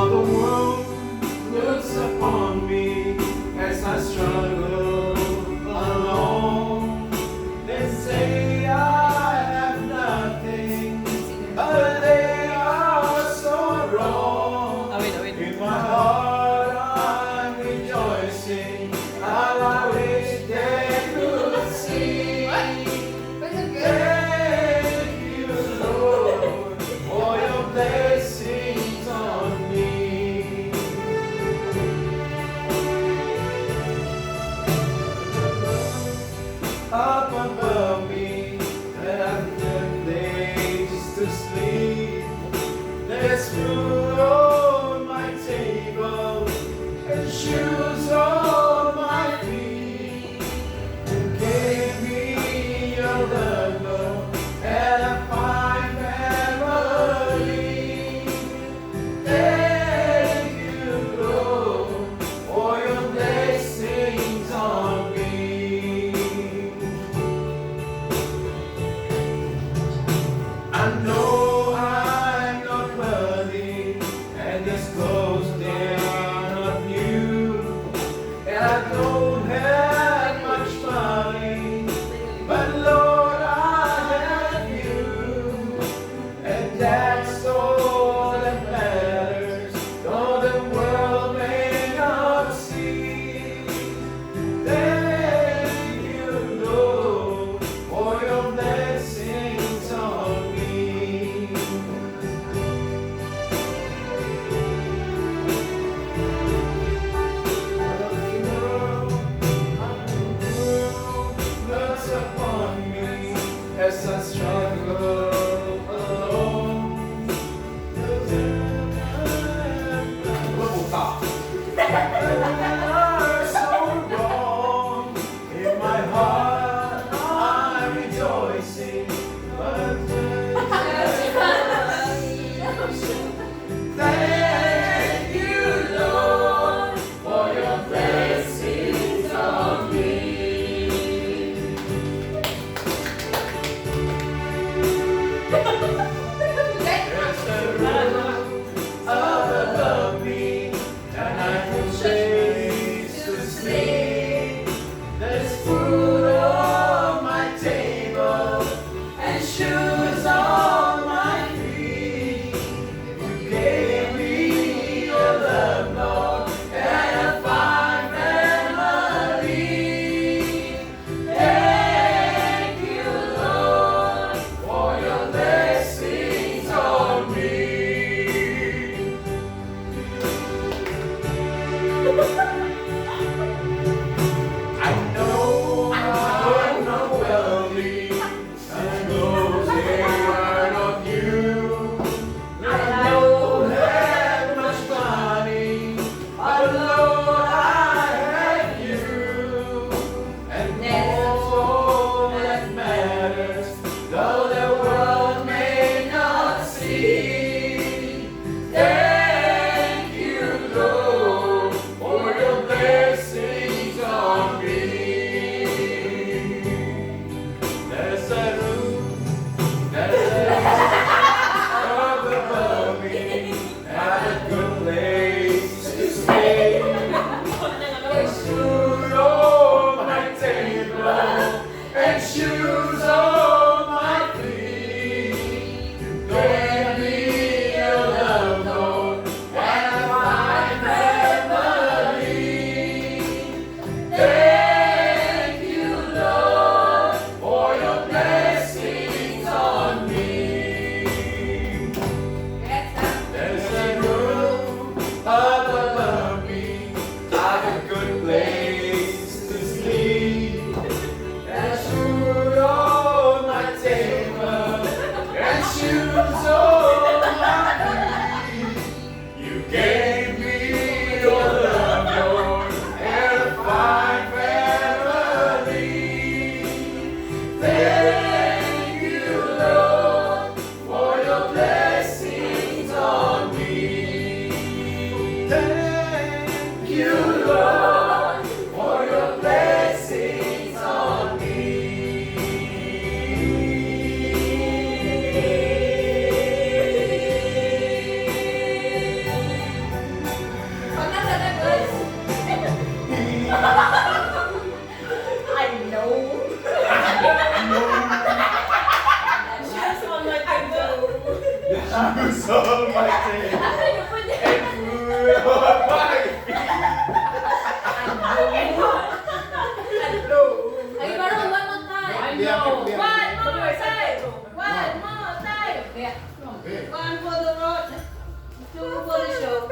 the world looks upon me as I struggle alone. They say I have nothing, but they are so wrong. In my heart I'm rejoicing, how I wish they could see. Thank you, Lord, for your blessings on me. Up above me, and I've got place to sleep. There's food on my table and shoes on my feet. You gave me your love, Lord, and a fine family. Thank you, Lord, for your blessings on me. I know I'm not worthy, and these clothes they are not new, and I don't have much money, but Lord, I have you, and that's all that matters, though the world may not see. Thank you, Lord, for your blessings on me. Looks upon me as I struggle alone. Are so wrong. In my heart I'm rejoicing, but thank you, Lord, for your blessings on me. There's a roof above me, and I can chase to sleep. There's food on my table and shoes on my feet. You gave me fighting. Ano po niya? And we are fighting. Ay, parang one more time. I know. One more time. One more time. Okay. One for the road. Two for the show.